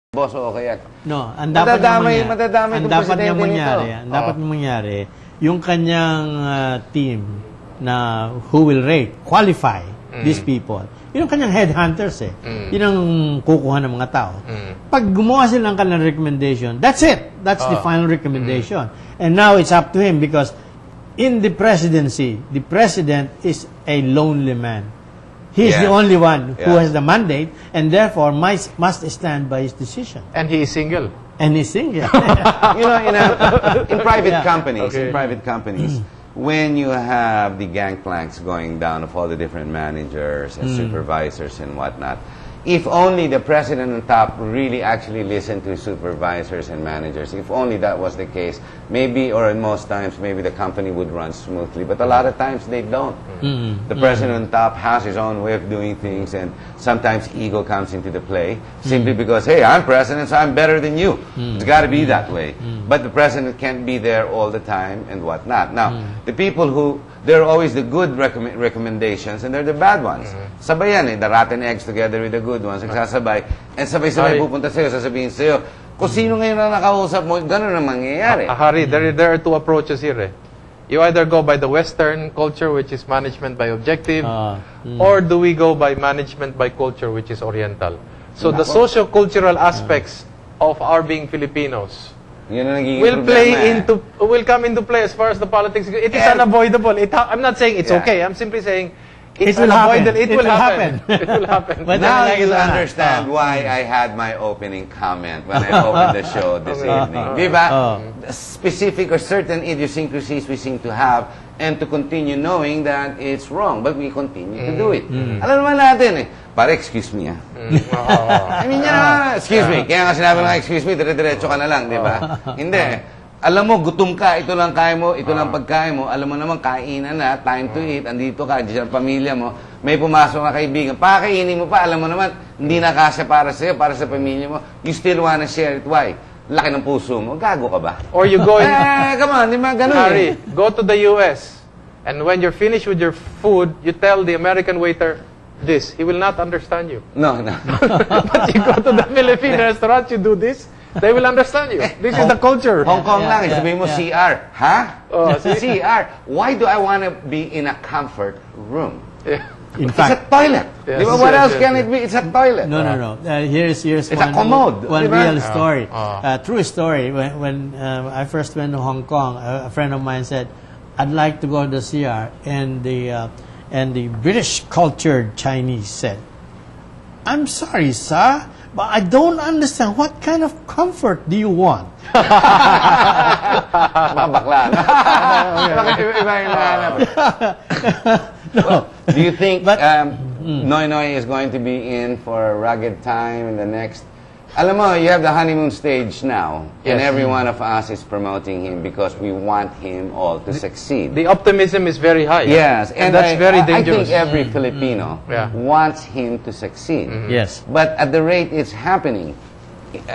boss o kaya No, ang dapat mangyari, yung kanyang team na who will qualify these people. Yun ang kanyang headhunters eh. Yun ang kukuha ng mga tao. Pag gumawa sila ng kanilang recommendation, that's it. That's the final recommendation. And now it's up to him because in the presidency, the president is a lonely man. He is the only one who has the mandate and therefore must stand by his decision. And he is single. And he's single. You know, in private companies, when you have the gangplanks going down of all the different managers and supervisors and whatnot, if only the president on top really actually listened to supervisors and managers, if only that was the case, maybe, or in most times, maybe the company would run smoothly. But a lot of times they don't. The president on top has his own way of doing things, and sometimes ego comes into the play, simply because, hey, I'm president, so I'm better than you. It's got to be that way. But the president can't be there all the time and whatnot. Now, the people who, there are always the good recommendations and they're the bad ones. Sabay yan eh, the rotten eggs together with the good ones, nagsasabay, and sabay-sabay pupunta sa'yo, sasabihin sa'yo, kung sino ngayon na nakausap mo, gano'n ang mangyayari. Harry, there are two approaches here eh. You either go by the Western culture, which is management by objective, or do we go by management by culture, which is Oriental? So the socio-cultural aspects of our being Filipinos will come into play as far as the politics. It is unavoidable. I'm not saying it's okay. I'm simply saying it's unavoidable. It will happen. It will happen. But now you understand why I had my opening comment when I opened the show this evening. Diba? Specific or certain idiosyncrasies we seem to have, and to continue knowing that it's wrong, but we continue to do it. Alam naman natin eh. Pare, excuse me ah. I mean, excuse me. Kaya nga sinabi nga, excuse me, dire-diretso ka na lang, di ba? Hindi. Alam mo, gutom ka, ito lang kaya mo, ito lang pagkain mo. Alam mo naman, kainan na, time to eat, andito ka, diyan ang pamilya mo. May pumasok na kaibigan. Pakainin mo pa, alam mo naman, hindi na kasya para sa'yo, para sa pamilya mo. You still wanna share it. Why? Laki ng puso mo. Gago ka ba? Or you go in... come on, di ba ganun Harry, go to the US, and when you're finished with your food, you tell the American waiter this. He will not understand you. No. But you go to the Philippine restaurant, you do this, they will understand you. This is the culture. Hong Kong lang, sabihin mo CR. Ha? CR. Why do I want to be in a comfort room? In fact, it's a toilet. What else can it be? It's a toilet. No. Here's it's a commode. One real story. True story. When I first went to Hong Kong, a friend of mine said, "I'd like to go to the CR," and the British cultured Chinese said, "I'm sorry, sir, but I don't understand. What kind of comfort do you want?" Bakla. No. Do you think Noy Noy is going to be in for a rugged time in the next... Alam mo, you have the honeymoon stage now, and every one of us is promoting him because we want him all to succeed. The optimism is very high. Yes, and that's very dangerous. I think every Filipino wants him to succeed. Yes. But at the rate it's happening,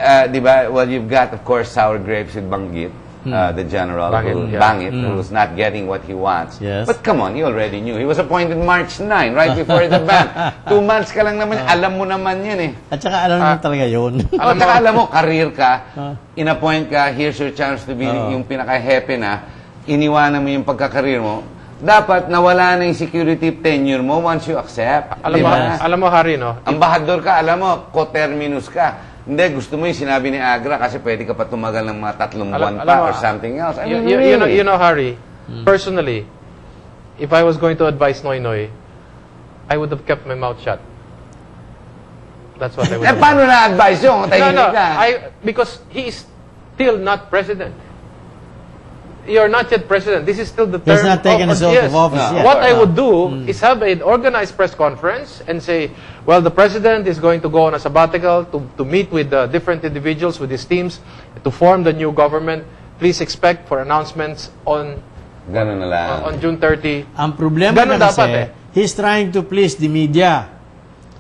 diba? Well, you've got, of course, sour grapes with Banggit, the general, who's not getting what he wants. Yes. But come on, he already knew. He was appointed March 9, right before the ban. 2 months ka lang naman, alam mo naman yan eh. At saka alam mo talaga yun. At saka alam mo, career ka, in-appoint ka, here's your chance to be yung pinaka-happy na, iniwanan mo yung pagkakareer mo, dapat nawala na yung security tenure mo once you accept. Alam mo, Harry, no? Ambahador ka, alam mo, coterminus ka. Hindi, gusto mo yung sinabi ni Agra kasi pwede ka pa tumagal ng mga 3 buwan pa or something else. I mean, you know, Harry, personally, if I was going to advise Noy Noy, I would have kept my mouth shut. That's what I would have done. Paano na-advise yun? No, because he is still not president. You're not yet president. This is still the term. He's not taken his oath of office yet. What I would do is have an organized press conference and say, well, the president is going to go on a sabbatical to meet with different individuals, with his teams, to form the new government. Please expect for announcements on June 30. Ang problema na kasi, he's trying to please the media.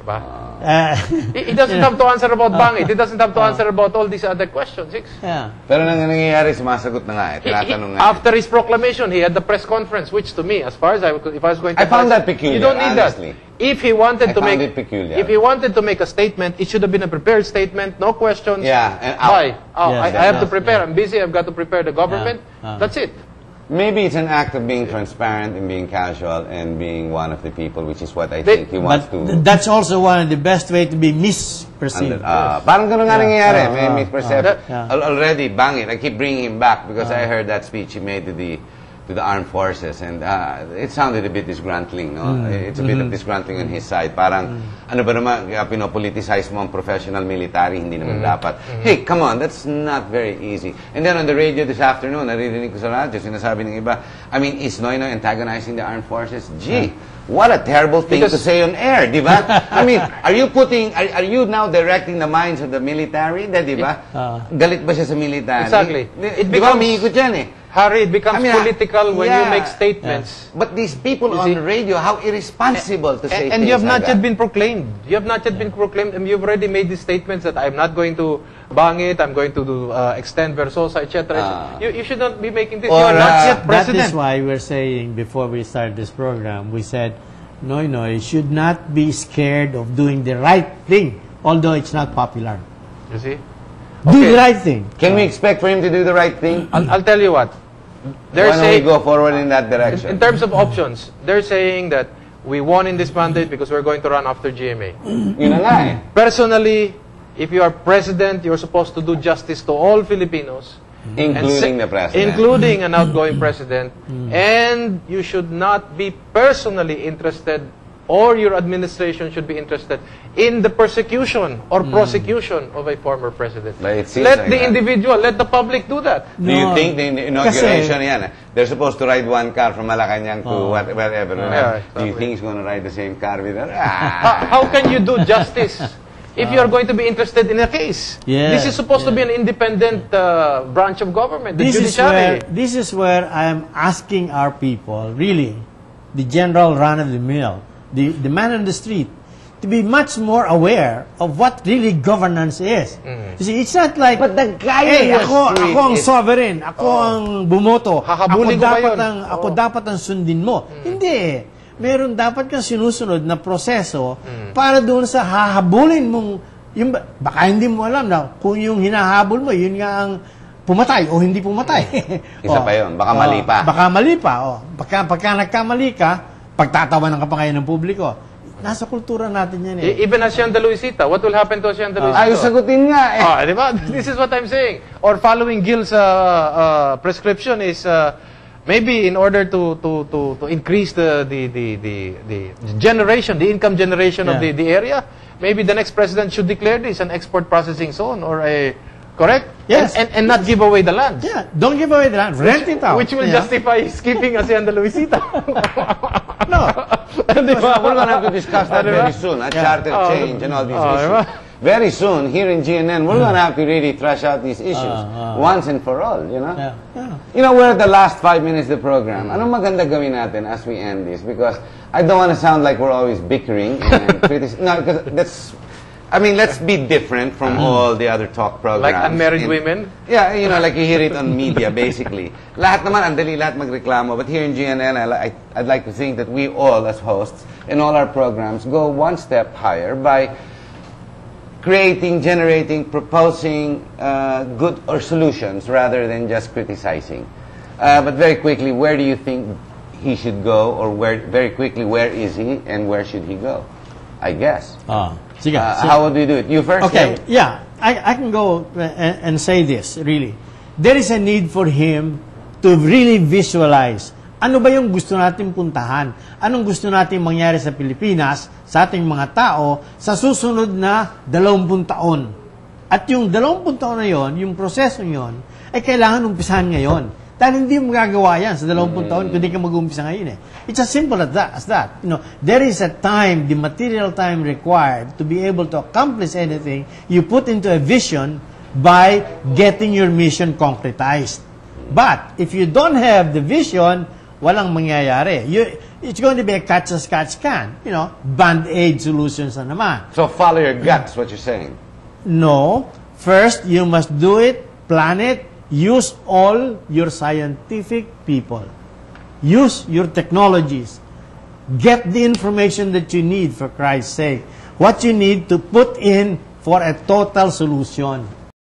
Diba? He doesn't have to answer about bangit. He doesn't have to answer about all these other questions. Yeah. Pero nangyayari, sumasagot na nga eh. Tinatanong nga. After his proclamation, he had the press conference, which to me, as far as if I was going to... I found that peculiar, you don't need honestly. that. If he wanted to make... it peculiar. If he wanted to make a statement, it should have been a prepared statement, no questions. Yeah. And Why? Yes, I have to prepare. I'm busy. I've got to prepare the government. That's it. Maybe it's an act of being transparent and being casual and being one of the people, which is what I think he wants to... That's also one of the best way to be misperceived. Parang ganun nga nangyayari. May misperception. Yeah. Already, bangit. I keep bringing him back because I heard that speech he made to the armed forces and it sounded a bit disgruntling. No? It's a bit of disgruntling on his side. Parang, ano ba naman, pinopoliticize mo ang professional military, hindi naman dapat. Hey, come on, that's not very easy. And then on the radio this afternoon, naririnig ko sa radyo, sinasabi ng iba, I mean, is Noynoy antagonizing the armed forces? Gee, what a terrible thing to say on air, di ba? I mean, are you now directing the minds of the military? Di ba? Galit ba siya sa military? Exactly. Di ba, umiikot yan eh. Harry, it becomes political when you make statements. But these people on the radio, how irresponsible to say things and you have not like yet been proclaimed. You have not yet been proclaimed, and you've already made these statements that I'm not going to bang it, I'm going to do, extend Versosa, etc. You should not be making this. You are not yet president. That is why we're saying, before we start this program, we said, Noynoy should not be scared of doing the right thing, although it's not popular. You see? Do the right thing. Can we expect for him to do the right thing? I'll tell you what. Why don't we go forward in that direction? In terms of options, they're saying that we won in this mandate because we're going to run after GMA. Yun na nga eh. Personally, if you are president, you're supposed to do justice to all Filipinos. Including the president. Including an outgoing president. And you should not be personally interested, or your administration should be interested in the persecution or prosecution of a former president. Let the individual, let the public do that. Do you think the inauguration yan, they're supposed to ride one car from Malacanang to wherever. Do you think he's going to ride the same car with her? How can you do justice if you are going to be interested in a case? This is supposed to be an independent branch of government, the judiciary. This is where I am asking our people, really, the general run-of-the-mill, the man on the street, to be much more aware of what really governance is. You see, it's not like, but the guy hey, ako ang sovereign, ako ang bumoto, ako dapat ang sundin mo. Hindi. Meron dapat kang sinusunod na proseso para doon sa hahabulin mong, yung, baka hindi mo alam na kung yung hinahabol mo, yun nga ang pumatay o hindi pumatay. Isa pa yun, baka mali pa. Baka mali pa. Pagka nagkamali ka, pagtatawanan ka pa ngayon ng publiko. Nasa kultura natin yan eh. Even Hacienda Luisita, what will happen to Hacienda Luisita? Ayos sagutin nga eh. Di ba? This is what I'm saying. Or following Gil's prescription is maybe in order to increase the generation, the income generation of the area, maybe the next president should declare this an export processing zone or a... Correct? Yes. And not give away the land. Yeah, don't give away the land. Rent it out. Which will justify skipping Hacienda Luisita. No. We're going to have to discuss that very soon. Charter change and all these issues. Very soon, here in GNN, we're going to have to really thrash out these issues once and for all, you know? You know, we're at the last 5 minutes of the program. Anong maganda gawin natin as we end this? Because I don't want to sound like we're always bickering and criticizing. No, because that's... I mean, let's be different from all the other talk programs. Like unmarried women? Yeah, you know, like you hear it on media, basically. Lahat naman, andali lahat magreklamo. But here in GNN, I'd like to think that we all, as hosts, in all our programs, go one step higher by creating, generating, proposing good or solutions rather than just criticizing. But very quickly, where do you think he should go? Or very quickly, where is he and where should he go? I guess. How would we do it? You first? Okay, yeah. I can go and say this, really. There is a need for him to really visualize ano ba yung gusto natin puntahan, anong gusto natin mangyari sa Pilipinas, sa ating mga tao, sa susunod na 20 taon. At yung 20 taon na yon, yung proseso yon, ay kailangan umpisahan ngayon. Dahil hindi mo magagawa yan sa 20 taon kung hindi ka mag-umpisa ngayon eh. It's as simple as that. You know, there is a time, the material time required to be able to accomplish anything you put into a vision by getting your mission concretized. But if you don't have the vision, walang mangyayari. it's going to be a catch-as-catch-can. You know, band-aid solutions na naman. So follow your guts, what you're saying. No. First, you must do it, plan it, use all your scientific people. Use your technologies. Get the information that you need, for Christ's sake. What you need to put in for a total solution.